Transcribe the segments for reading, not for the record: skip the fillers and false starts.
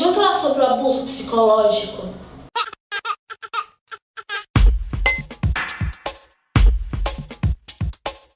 Gente, vamos falar sobre o abuso psicológico.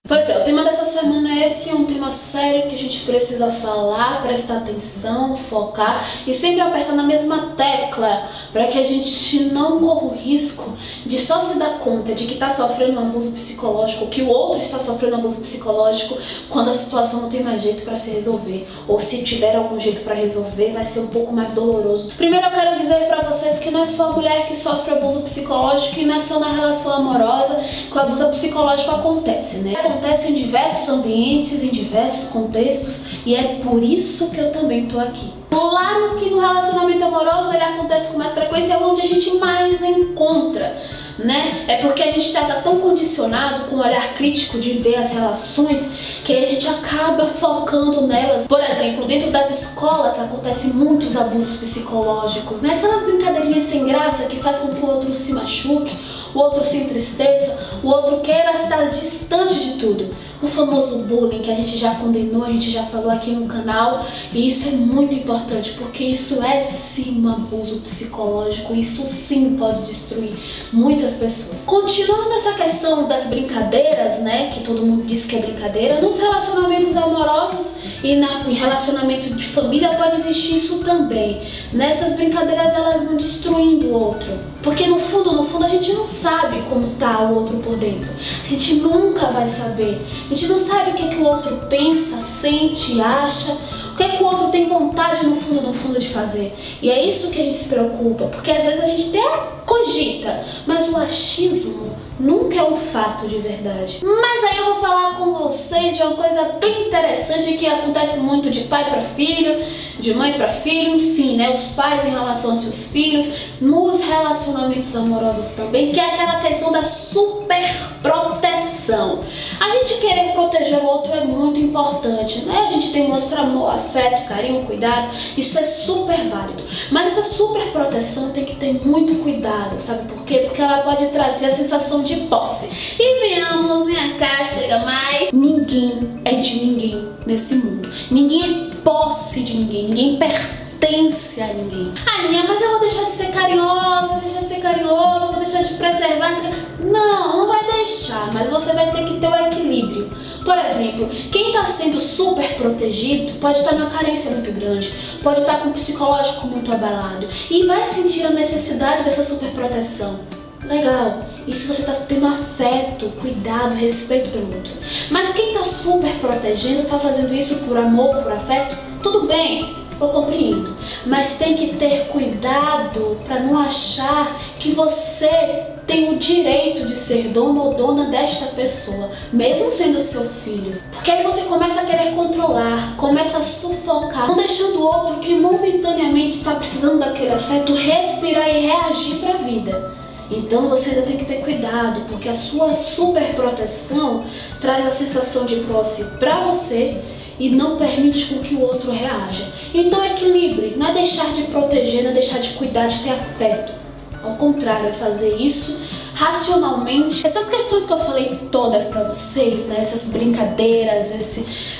Pois é, o tema dessa semana é esse, um tema sério que a gente precisa falar, prestar atenção, focar e sempre apertar na mesma tecla para que a gente não corra o risco de só se dar conta de que está sofrendo um abuso psicológico, que o outro está sofrendo um abuso psicológico quando a situação não tem mais jeito para se resolver, ou se tiver algum jeito para resolver vai ser um pouco mais doloroso. Primeiro eu quero dizer para vocês que não é só a mulher que sofre abuso psicológico e não é só na relação amorosa que o abuso psicológico acontece, né? Acontece em diversos ambientes, em diversos contextos e é por isso que eu também tô aqui. Claro que no relacionamento amoroso ele acontece com mais frequência, é onde a gente mais encontra, né? É porque a gente já tá tão condicionado com o olhar crítico de ver as relações que a gente acaba focando nelas. Por exemplo, dentro das escolas acontecem muitos abusos psicológicos, né? Aquelas brincadeirinhas sem graça que faz com que o outro se machuque, o outro se entristeça, o outro queira estar distante de tudo. O famoso bullying que a gente já condenou, a gente já falou aqui no canal, e isso é muito importante porque isso é sim um abuso psicológico, isso sim pode destruir muitas pessoas. Continuando essa questão das brincadeiras, né, que todo mundo diz que é brincadeira, nos relacionamentos amorosos e em relacionamento de família pode existir isso também. Nessas brincadeiras elas vão destruindo o outro, porque no fundo a gente não sabe como tá o outro por dentro, a gente nunca vai saber. A gente não sabe o que o outro pensa, sente, acha, o que o outro tem vontade no fundo de fazer. E é isso que a gente se preocupa, porque às vezes a gente até cogita, mas o achismo nunca é um fato de verdade. Mas aí eu vou falar com vocês de uma coisa bem interessante que acontece muito de pai para filho, de mãe para filho, enfim, né? Os pais em relação aos seus filhos, nos relacionamentos amorosos também, que é aquela questão da superproteção. A gente querer proteger o outro é muito importante, né? A gente tem que mostrar amor, afeto, carinho, cuidado, isso é super válido. Mas essa superproteção tem que ter muito cuidado, sabe por quê? Porque ela pode trazer a sensação de posse. E venhamos, minha cá, chega mais. Ninguém é de ninguém nesse mundo. Ninguém é posse de ninguém, ninguém pertence a ninguém. Ah, minha, mas eu vou deixar de ser carinhosa, vou deixar de preservar. Não vai deixar, mas você vai ter que ter o equilíbrio. Por exemplo, quem está sendo super protegido pode estar numa carência muito grande, pode estar com o psicológico muito abalado e vai sentir a necessidade dessa super proteção. Legal, isso você está tendo afeto, cuidado, respeito pelo outro. Mas quem está super protegendo, está fazendo isso por amor, por afeto, tudo bem, eu compreendo. Mas tem que ter cuidado para não achar que você tem o direito de ser dono ou dona desta pessoa, mesmo sendo seu filho. Porque aí você começa a querer controlar, começa a sufocar, não deixando o outro que momentaneamente está precisando daquele afeto respirar e reagir para a vida. Então você ainda tem que ter cuidado, porque a sua superproteção traz a sensação de posse para você e não permite com que o outro reaja. Então equilibre, não é deixar de proteger, não é deixar de cuidar, de ter afeto. Ao contrário, é fazer isso racionalmente. Essas questões que eu falei todas pra vocês, né? Essas brincadeiras,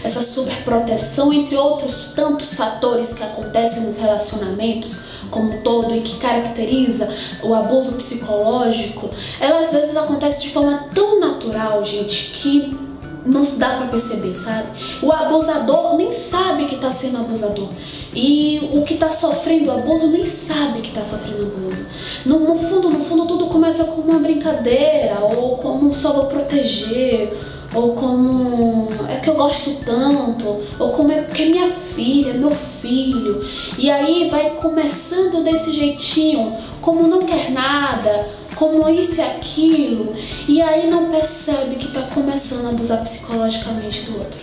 essa superproteção, entre outros tantos fatores que acontecem nos relacionamentos como um todo e que caracteriza o abuso psicológico, elas às vezes acontecem de forma tão natural, gente, que não dá pra perceber, sabe? O abusador nem sabe que tá sendo abusador. E o que tá sofrendo abuso nem sabe que tá sofrendo abuso. No fundo, tudo começa com uma brincadeira, ou como só vou proteger, ou como é que eu gosto tanto, ou como é porque é minha filha, meu filho. E aí vai começando desse jeitinho, como não quer nada, como isso e aquilo, e aí não percebe que está começando a abusar psicologicamente do outro.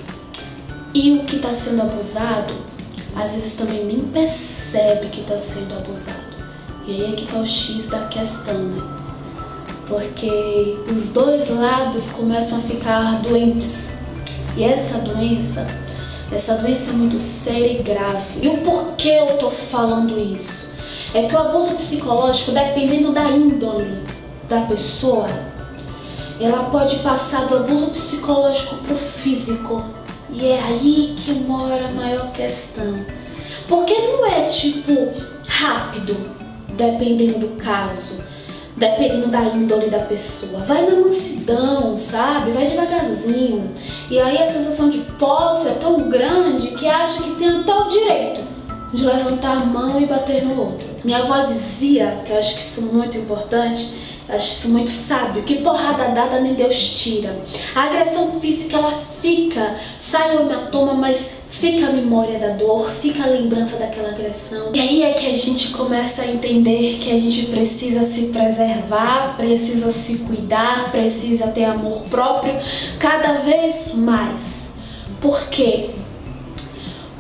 E o que está sendo abusado, às vezes também nem percebe que está sendo abusado. E aí é que está o X da questão, né? Porque os dois lados começam a ficar doentes. E essa doença é muito séria e grave. E o porquê eu tô falando isso? É que o abuso psicológico, dependendo da índole da pessoa, ela pode passar do abuso psicológico pro físico. E é aí que mora a maior questão. Porque não é tipo rápido, dependendo do caso, dependendo da índole da pessoa. Vai na mansidão, sabe? Vai devagarzinho. E aí a sensação de posse é tão grande que acha que tem até o direito de levantar a mão e bater no outro. Minha avó dizia, que eu acho que isso é muito importante, eu acho isso muito sábio, que porrada dada nem Deus tira. A agressão física, ela fica, sai o hematoma, mas fica a memória da dor, fica a lembrança daquela agressão. E aí é que a gente começa a entender que a gente precisa se preservar, precisa se cuidar, precisa ter amor próprio cada vez mais. Por quê?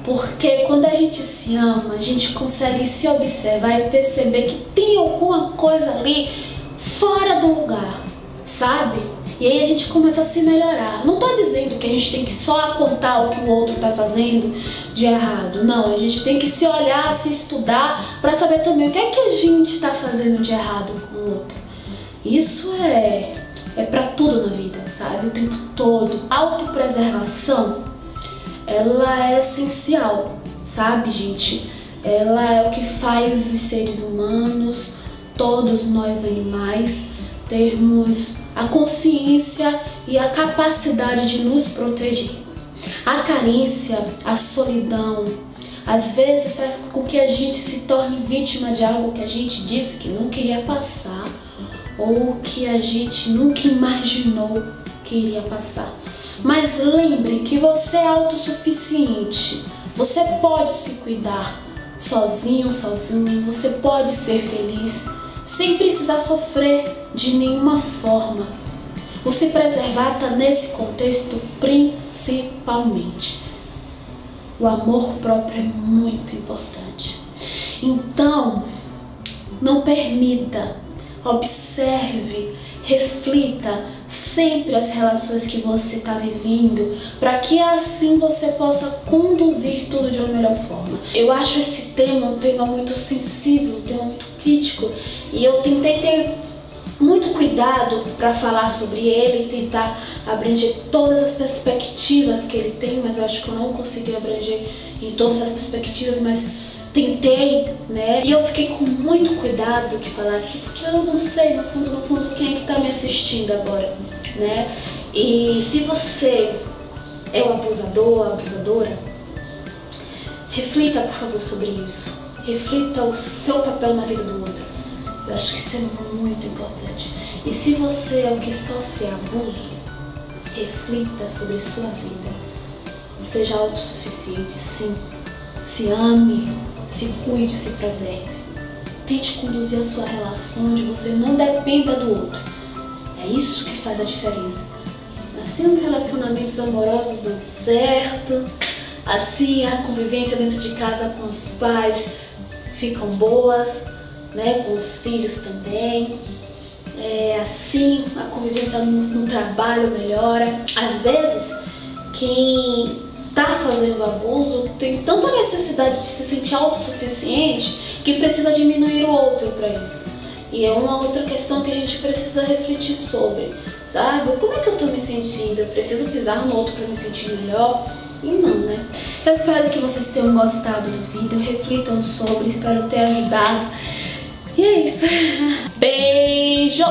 Porque quando a gente se ama, a gente consegue se observar e perceber que tem alguma coisa ali fora do lugar, sabe? E aí a gente começa a se melhorar. Não tô dizendo que a gente tem que só apontar o que o outro tá fazendo de errado. Não, a gente tem que se olhar, se estudar pra saber também o que é que a gente tá fazendo de errado com o outro. Isso é pra tudo na vida, sabe? O tempo todo. Autopreservação, ela é essencial, sabe, gente? Ela é o que faz os seres humanos, todos nós animais, termos a consciência e a capacidade de nos protegermos. A carência, a solidão, às vezes faz com que a gente se torne vítima de algo que a gente disse que não queria passar ou que a gente nunca imaginou que iria passar. Mas lembre que você é autossuficiente, você pode se cuidar sozinho, sozinha, você pode ser feliz sem precisar sofrer de nenhuma forma. O se preservar está nesse contexto principalmente. O amor próprio é muito importante. Então, não permita, observe, reflita sempre as relações que você está vivendo, para que assim você possa conduzir tudo de uma melhor forma. Eu acho esse tema um tema muito sensível, um tema muito crítico, e eu tentei ter muito cuidado para falar sobre ele, tentar abranger todas as perspectivas que ele tem, mas eu acho que eu não consegui abranger em todas as perspectivas, mas tentei, né? E eu fiquei com muito cuidado do que falar aqui, porque eu não sei, no fundo, quem é que tá me assistindo agora, né? E se você é um abusador, abusadora, reflita, por favor, sobre isso. Reflita o seu papel na vida do outro. Eu acho que isso é muito importante. E se você é o que sofre abuso, reflita sobre sua vida. Seja autossuficiente, sim. Se ame, se cuide, se preserve. Tente conduzir a sua relação onde você não dependa do outro. É isso que faz a diferença. Assim os relacionamentos amorosos dão certo, assim a convivência dentro de casa com os pais ficam boas, né? Com os filhos também. Assim a convivência no trabalho melhora. Às vezes, quem tá fazendo abuso tem tanta necessidade de se sentir autossuficiente que precisa diminuir o outro para isso. E é uma outra questão que a gente precisa refletir sobre, sabe? Como é que eu tô me sentindo? Eu preciso pisar no outro para me sentir melhor? E não, né? Eu espero que vocês tenham gostado do vídeo, reflitam sobre, espero ter ajudado. E é isso. Beijo!